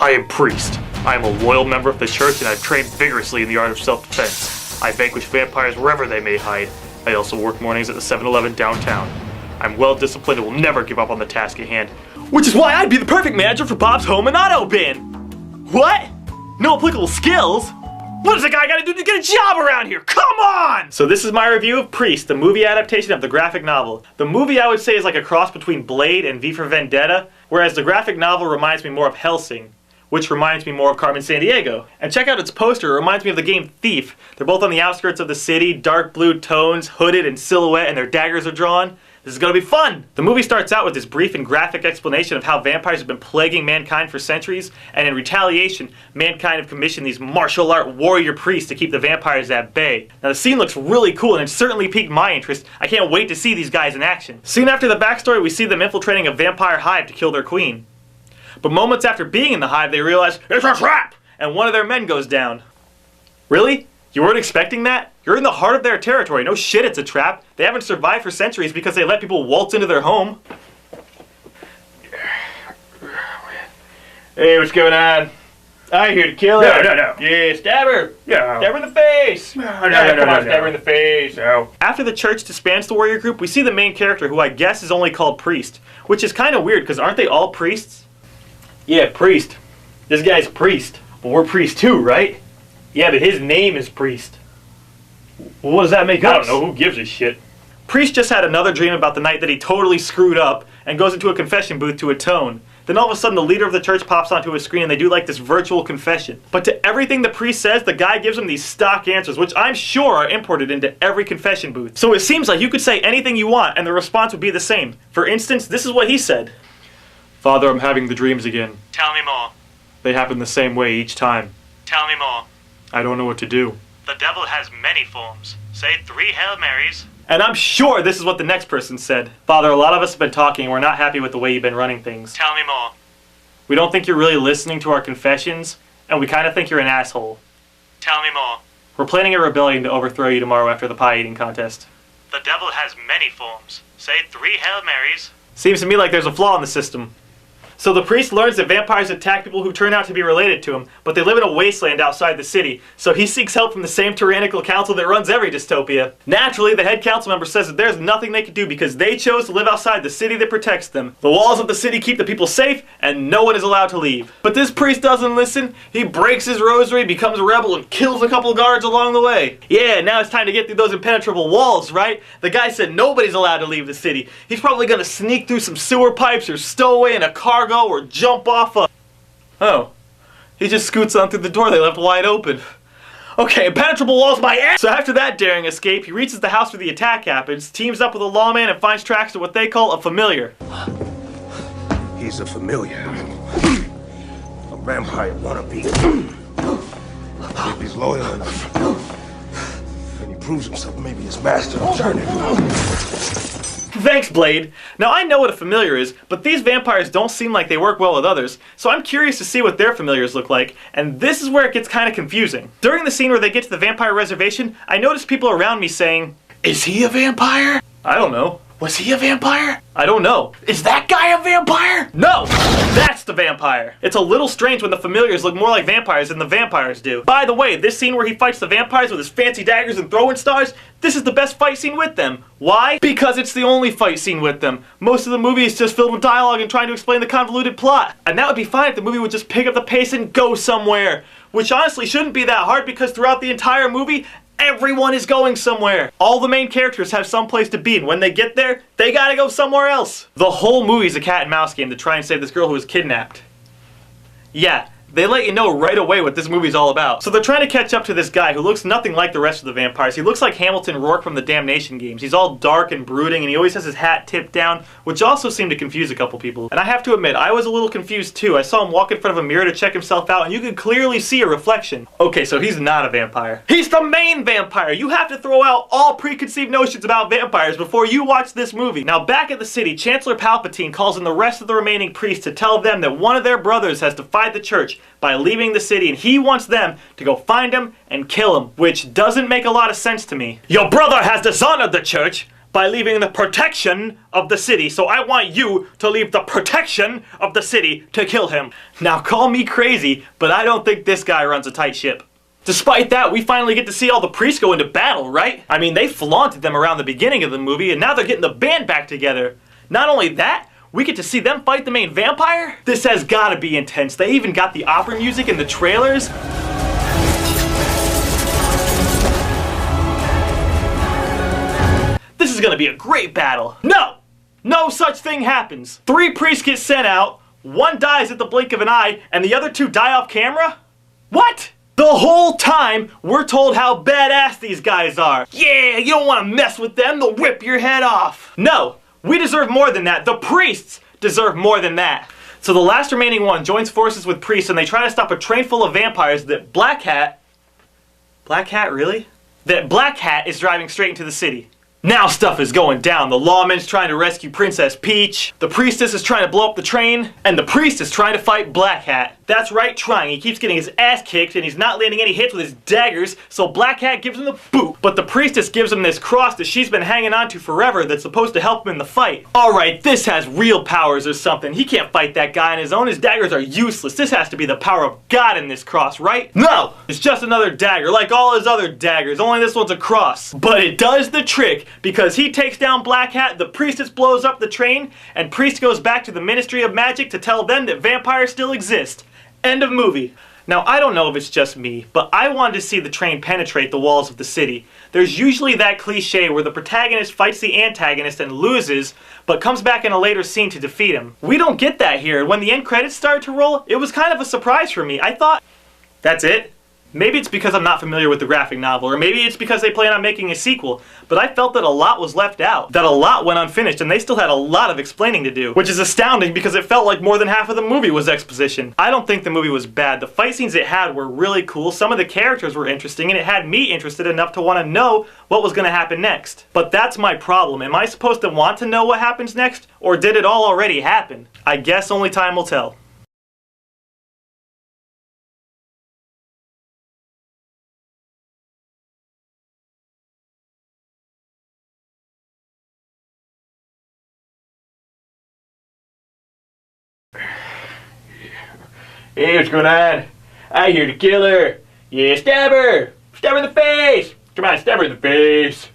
I am Priest. I am a loyal member of the church and I've trained vigorously in the art of self-defense. I vanquish vampires wherever they may hide. I also work mornings at the 7-Eleven downtown. I'm well disciplined and will never give up on the task at hand. Which is why I'd be the perfect manager for Bob's Home and Auto Bin! What? No applicable skills? What does a guy gotta do to get a job around here? Come on! So this is my review of Priest, the movie adaptation of the graphic novel. The movie I would say is like a cross between Blade and V for Vendetta, whereas the graphic novel reminds me more of Hellsing, which reminds me more of Carmen Sandiego. And check out its poster, it reminds me of the game Thief. They're both on the outskirts of the city, dark blue tones, hooded in silhouette, and their daggers are drawn. This is gonna be fun! The movie starts out with this brief and graphic explanation of how vampires have been plaguing mankind for centuries, and in retaliation, mankind have commissioned these martial art warrior priests to keep the vampires at bay. Now the scene looks really cool and it certainly piqued my interest. I can't wait to see these guys in action. Soon after the backstory, we see them infiltrating a vampire hive to kill their queen. But moments after being in the hive, they realize, it's a trap! And one of their men goes down. Really? You weren't expecting that? You're in the heart of their territory. No shit, it's a trap. They haven't survived for centuries because they let people waltz into their home. Hey, what's going on? I'm here to kill her. No. Yeah, stab her. No. Stab her in the face. No. Stab her in the face. No. After the church disbands the warrior group, we see the main character, who I guess is only called Priest, which is kind of weird because aren't they all priests? Yeah, Priest. This guy's Priest. Well, we're priests too, right? Yeah, but his name is Priest. Well, what does that make us? I don't know, who gives a shit? Priest just had another dream about the night that he totally screwed up and goes into a confession booth to atone. Then all of a sudden the leader of the church pops onto his screen and they do like this virtual confession. But to everything the priest says, the guy gives him these stock answers, which I'm sure are imported into every confession booth. So it seems like you could say anything you want and the response would be the same. For instance, this is what he said. Father, I'm having the dreams again. Tell me more. They happen the same way each time. Tell me more. I don't know what to do. The devil has many forms. Say 3 Hail Marys. And I'm sure this is what the next person said. Father, a lot of us have been talking and we're not happy with the way you've been running things. Tell me more. We don't think you're really listening to our confessions, and we kind of think you're an asshole. Tell me more. We're planning a rebellion to overthrow you tomorrow after the pie eating contest. The devil has many forms. Say 3 Hail Marys. Seems to me like there's a flaw in the system. So the priest learns that vampires attack people who turn out to be related to him, but they live in a wasteland outside the city, so he seeks help from the same tyrannical council that runs every dystopia. Naturally, the head council member says that there's nothing they can do because they chose to live outside the city that protects them. The walls of the city keep the people safe, and no one is allowed to leave. But this priest doesn't listen. He breaks his rosary, becomes a rebel, and kills a couple guards along the way. Yeah, now it's time to get through those impenetrable walls, right? The guy said nobody's allowed to leave the city. He's probably gonna sneak through some sewer pipes or stow away in a cargo or jump off a... Oh. He just scoots on through the door they left wide open. Okay, impenetrable walls my ass! So after that daring escape, he reaches the house where the attack happens, teams up with a lawman, and finds tracks to what they call a familiar. He's a familiar. A vampire wannabe. If he's loyal enough, and he proves himself, maybe his master will turn him. Thanks, Blade. Now I know what a familiar is, but these vampires don't seem like they work well with others, so I'm curious to see what their familiars look like, and this is where it gets kind of confusing. During the scene where they get to the vampire reservation, I noticed people around me saying, is he a vampire? I don't know. Was he a vampire? I don't know. Is that guy a vampire? No! That's the vampire! It's a little strange when the familiars look more like vampires than the vampires do. By the way, this scene where he fights the vampires with his fancy daggers and throwing stars, this is the best fight scene with them. Why? Because it's the only fight scene with them. Most of the movie is just filled with dialogue and trying to explain the convoluted plot. And that would be fine if the movie would just pick up the pace and go somewhere. Which honestly shouldn't be that hard because throughout the entire movie, everyone is going somewhere. All the main characters have some place to be, and when they get there, they gotta go somewhere else. The whole movie's a cat and mouse game to try and save this girl who was kidnapped. Yeah, they let you know right away what this movie's all about. So they're trying to catch up to this guy who looks nothing like the rest of the vampires. He looks like Hamilton Rourke from the Damnation games. He's all dark and brooding, and he always has his hat tipped down, which also seemed to confuse a couple people. And I have to admit, I was a little confused too. I saw him walk in front of a mirror to check himself out, and you could clearly see a reflection. Okay, so he's not a vampire. He's the main vampire! You have to throw out all preconceived notions about vampires before you watch this movie. Now back at the city, Chancellor Palpatine calls in the rest of the remaining priests to tell them that one of their brothers has defied the church by leaving the city, and he wants them to go find him and kill him, which doesn't make a lot of sense to me. Your brother has dishonored the church by leaving the protection of the city. So I want you to leave the protection of the city to kill him. Now call me crazy, but I don't think this guy runs a tight ship. Despite that, we finally get to see all the priests go into battle, right? I mean, they flaunted them around the beginning of the movie, and now they're getting the band back together. Not only that, we get to see them fight the main vampire? This has gotta be intense. They even got the opera music in the trailers. This is gonna be a great battle. No! No such thing happens. 3 priests get sent out, 1 dies at the blink of an eye, and the other 2 die off camera? What? The whole time, we're told how badass these guys are. Yeah, you don't want to mess with them, they'll rip your head off. No, we deserve more than that. The priests deserve more than that. So the last remaining one joins forces with priests and they try to stop a train full of vampires that Black Hat really? That Black Hat is driving straight into the city. Now stuff is going down. The lawman's trying to rescue Princess Peach, the priestess is trying to blow up the train, and the priest is trying to fight Black Hat. That's right, trying. He keeps getting his ass kicked and he's not landing any hits with his daggers, so Black Hat gives him the boot. But the priestess gives him this cross that she's been hanging on to forever that's supposed to help him in the fight. Alright, this has real powers or something. He can't fight that guy on his own. His daggers are useless. This has to be the power of God in this cross, right? No! It's just another dagger, like all his other daggers, only this one's a cross. But it does the trick, because he takes down Black Hat, the priestess blows up the train, and Priest goes back to the Ministry of Magic to tell them that vampires still exist. End of movie. Now, I don't know if it's just me, but I wanted to see the train penetrate the walls of the city. There's usually that cliche where the protagonist fights the antagonist and loses, but comes back in a later scene to defeat him. We don't get that here. When the end credits started to roll, it was kind of a surprise for me. I thought, that's it? Maybe it's because I'm not familiar with the graphic novel, or maybe it's because they plan on making a sequel, but I felt that a lot was left out, that a lot went unfinished, and they still had a lot of explaining to do, which is astounding because it felt like more than half of the movie was exposition. I don't think the movie was bad. The fight scenes it had were really cool, some of the characters were interesting, and it had me interested enough to want to know what was going to happen next. But that's my problem. Am I supposed to want to know what happens next, or did it all already happen? I guess only time will tell. Hey, what's going on? I hear the killer. Yeah, stab her! Stab her in the face! Come on, stab her in the face!